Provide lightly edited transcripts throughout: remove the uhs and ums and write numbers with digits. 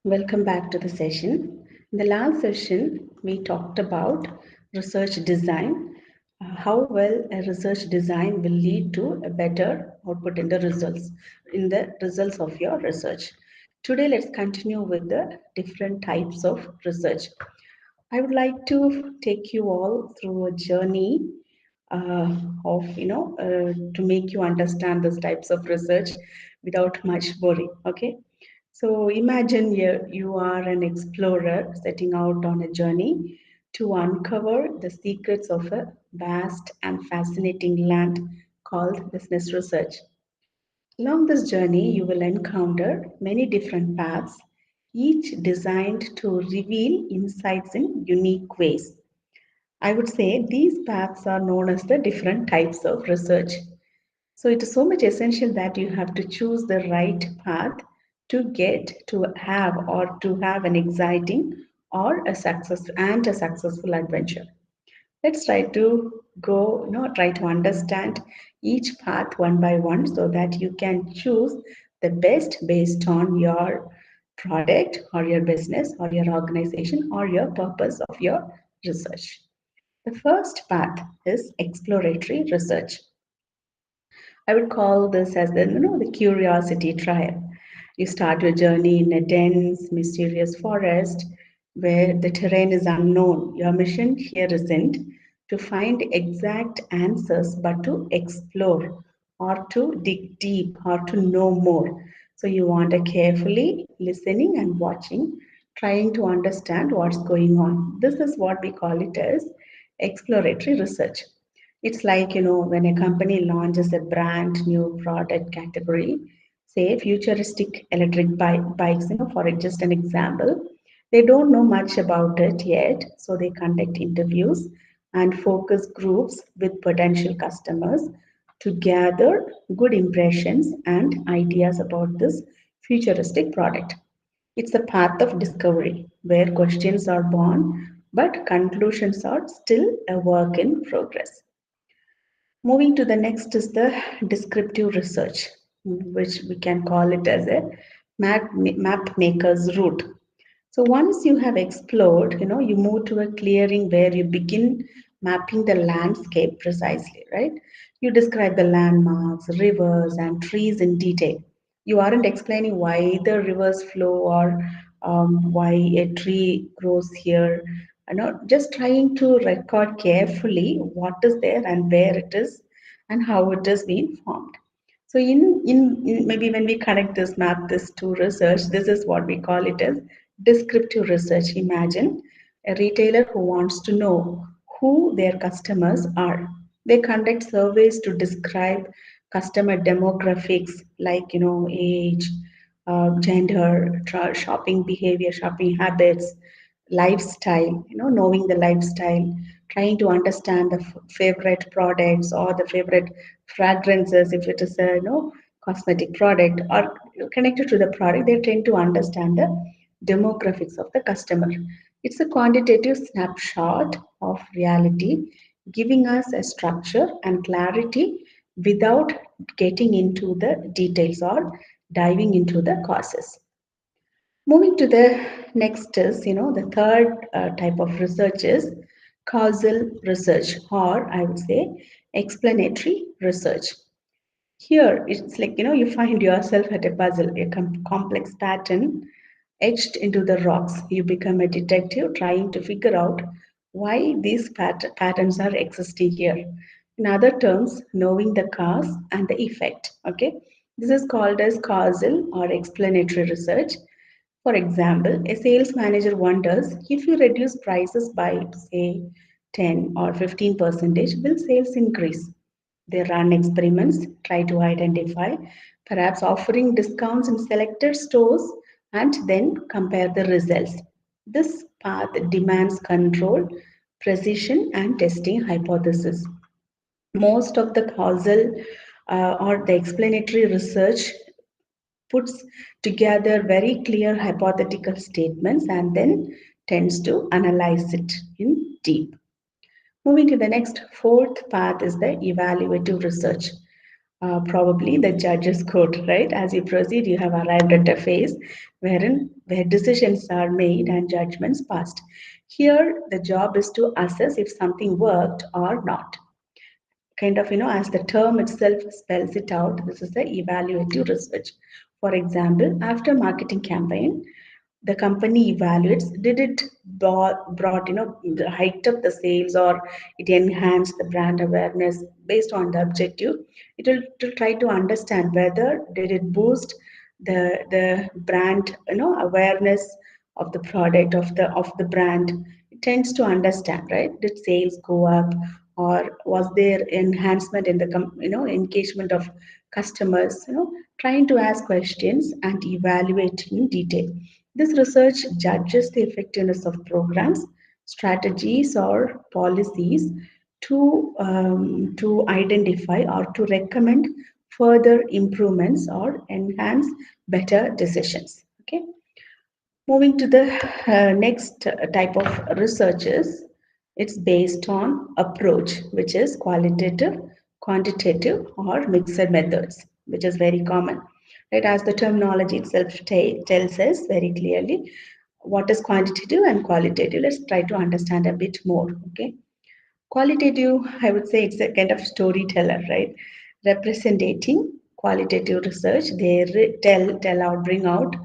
Welcome back to the session. In the last session, we talked about research design, how well a research design will lead to a better output in the results of your research. Today, let's continue with the different types of research. I would like to take you all through a journey to make you understand these types of research without much worry. Okay, so imagine you are an explorer setting out on a journey to uncover the secrets of a vast and fascinating land called business research. Along this journey, you will encounter many different paths, each designed to reveal insights in unique ways. I would say these paths are known as the different types of research. So it is so much essential that you have to choose the right path to have an exciting or a successful adventure. Let's try to try to understand each path one by one so that you can choose the best based on your product or your business or your organization or your purpose of your research. The first path is exploratory research. I would call this as the curiosity trial. You start your journey in a dense, mysterious forest where the terrain is unknown. Your mission here isn't to find exact answers, but to explore or to dig deep or to know more. So you want a carefully listening and watching, trying to understand what's going on. This is what we call it as exploratory research. It's like, when a company launches a brand new product category, say futuristic bikes, for just an example, they don't know much about it yet, so they conduct interviews and focus groups with potential customers to gather good impressions and ideas about this futuristic product. It's a path of discovery where questions are born, but conclusions are still a work in progress. Moving to the next is the descriptive research, which we can call it as a map maker's route. So once you have explored, you move to a clearing where you begin mapping the landscape precisely, right? You describe the landmarks, rivers, and trees in detail. You aren't explaining why the rivers flow or why a tree grows here. Just trying to record carefully what is there and where it is and how it is being formed. So in maybe when we connect this map this to research, this is what we call it as descriptive research. Imagine a retailer who wants to know who their customers are. They conduct surveys to describe customer demographics like age, gender, shopping behavior, shopping habits, lifestyle. Knowing the lifestyle, trying to understand the favorite products or the favorite fragrances if it is a cosmetic product or connected to the product. They tend to understand the demographics of the customer. It's a quantitative snapshot of reality, giving us a structure and clarity without getting into the details or diving into the causes. Moving to the next is, the third type of research is causal research, or I would say explanatory research. Here, it's like, you find yourself at a puzzle, a complex pattern etched into the rocks. You become a detective trying to figure out why these patterns are existing here. In other terms, knowing the cause and the effect. Okay, this is called as causal or explanatory research. For example, a sales manager wonders if you reduce prices by, say, 10 or 15 percentage, will sales increase? They run experiments, try to identify, perhaps offering discounts in selected stores, and then compare the results. This path demands control, precision, and testing hypothesis. Most of the causal or the explanatory research puts together very clear hypothetical statements and then tends to analyze it in deep. Moving to the next fourth path is the evaluative research. probably the judge's court, right? As you proceed, you have arrived at a phase where decisions are made and judgments passed. Here, the job is to assess if something worked or not. Kind of, as the term itself spells it out, this is the evaluative research. For example, after marketing campaign, the company evaluates, did it brought, hiked up the sales, or it enhanced the brand awareness. Based on the objective, it will try to understand whether did it boost the brand, awareness of the product, of the brand. It tends to understand, right? Did sales go up, or was there enhancement in the engagement of customers? Trying to ask questions and evaluate in detail. This research judges the effectiveness of programs, strategies, or policies to identify or to recommend further improvements or enhance better decisions. Okay. Moving to the next type of researches, it's based on approach, which is qualitative, quantitative, or mixed methods, which is very common. Right, as the terminology itself tells us very clearly what is quantitative and qualitative. Let's try to understand a bit more. Okay. Qualitative, I would say it's a kind of storyteller, right? Representing qualitative research, they tell out, bring out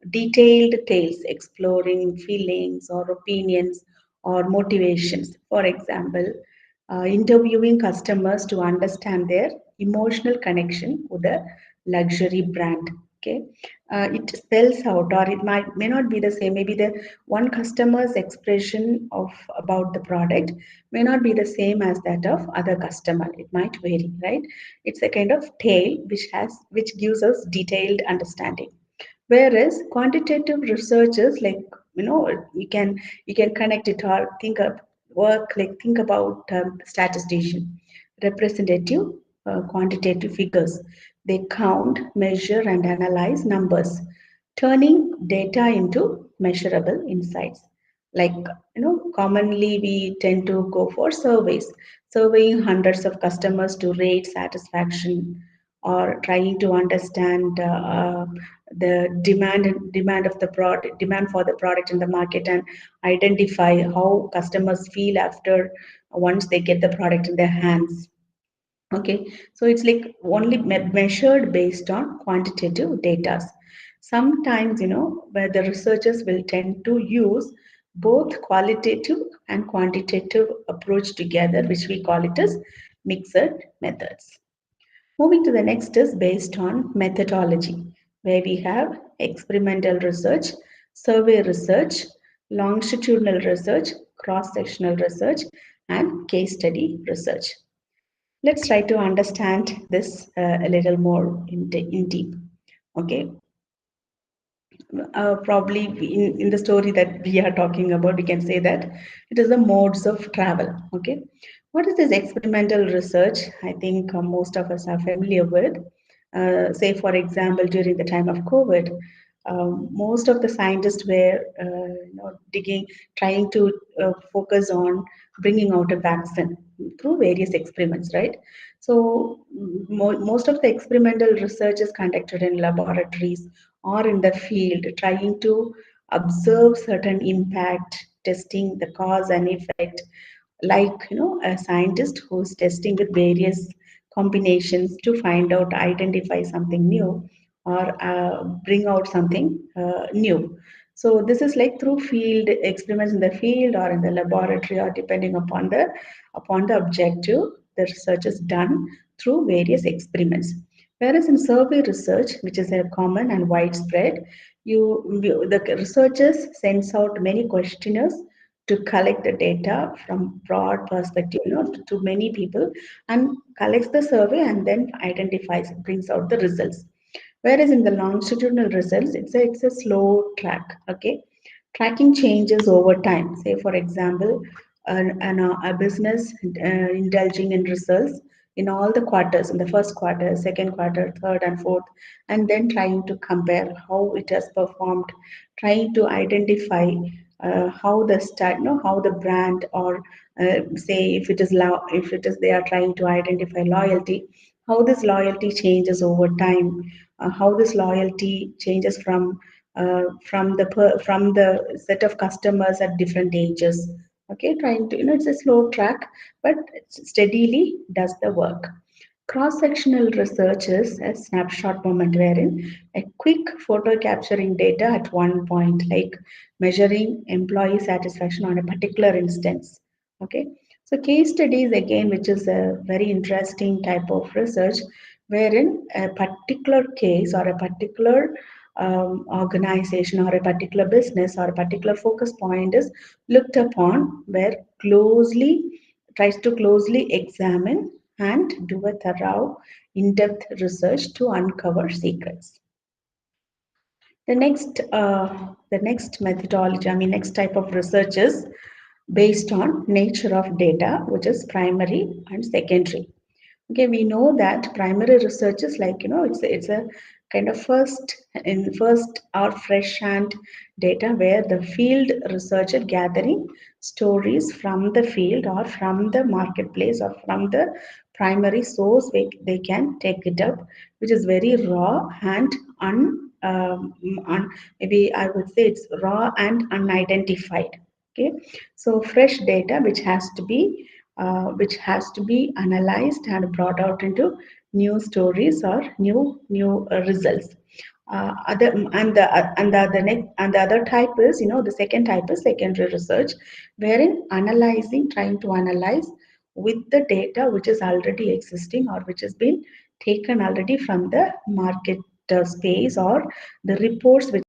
detailed tales exploring feelings or opinions or motivations. For example, interviewing customers to understand their emotional connection with a luxury brand. Okay, it spells out, or it may not be the same. Maybe the one customer's expression of about the product may not be the same as that of other customer. It might vary, right? It's a kind of tale which gives us detailed understanding. Whereas quantitative researchers, like, you can connect it or think about statistician, representative, quantitative figures. They count, measure, and analyze numbers, turning data into measurable insights. Like, commonly we tend to go for surveys, surveying hundreds of customers to rate satisfaction, or trying to understand the demand of the product, demand for the product in the market, and identify how customers feel after once they get the product in their hands. Okay, so it's like only measured based on quantitative data. Sometimes, where the researchers will tend to use both qualitative and quantitative approach together, which we call it as mixed methods. Moving to the next is based on methodology, where we have experimental research, survey research, longitudinal research, cross-sectional research, and case study research. Let's try to understand this a little more in deep. Okay, probably in the story that we are talking about, we can say that it is the modes of travel. Okay, what is this experimental research? I think most of us are familiar with. Say, for example, during the time of COVID, most of the scientists were, digging, trying to focus on bringing out a vaccine through various experiments, right? So most of the experimental research is conducted in laboratories or in the field, trying to observe certain impact, testing the cause and effect, like, a scientist who's testing with various combinations to find out, identify something new, or bring out something new. So this is like through field experiments in the field or in the laboratory, or depending upon the objective, the research is done through various experiments. Whereas in survey research, which is a common and widespread, the researchers sends out many questionnaires to collect the data from broad perspective, to many people, and collects the survey and then identifies, brings out the results. Whereas in the longitudinal results, it's a slow track. Okay, tracking changes over time. Say, for example, a business indulging in results in all the quarters, in the first quarter, second quarter, third and fourth, and then trying to compare how it has performed, trying to identify how the how the brand, or say if it is they are trying to identify loyalty, how this loyalty changes over time, how this loyalty changes from the set of customers at different ages. Okay, trying to, it's a slow track, but it steadily does the work. Cross-sectional research is a snapshot moment wherein a quick photo capturing data at one point, like measuring employee satisfaction on a particular instance. Okay, so case studies again, which is a very interesting type of research, wherein a particular case or a particular organization or a particular business or a particular focus point is looked upon, where closely tries to closely examine and do a thorough in-depth research to uncover secrets. The next methodology, I mean, next type of research is based on nature of data, which is primary and secondary. Okay, we know that primary research is like, it's a kind of first or fresh hand data, where the field researcher gathering stories from the field or from the marketplace or from the primary source where they can take it up, which is very raw and maybe I would say it's raw and unidentified. Okay, so fresh data which has to be analyzed and brought out into new stories or new results. Other and the other type is, the second type is secondary research, wherein trying to analyze with the data which is already existing or which has been taken already from the market space, or the reports which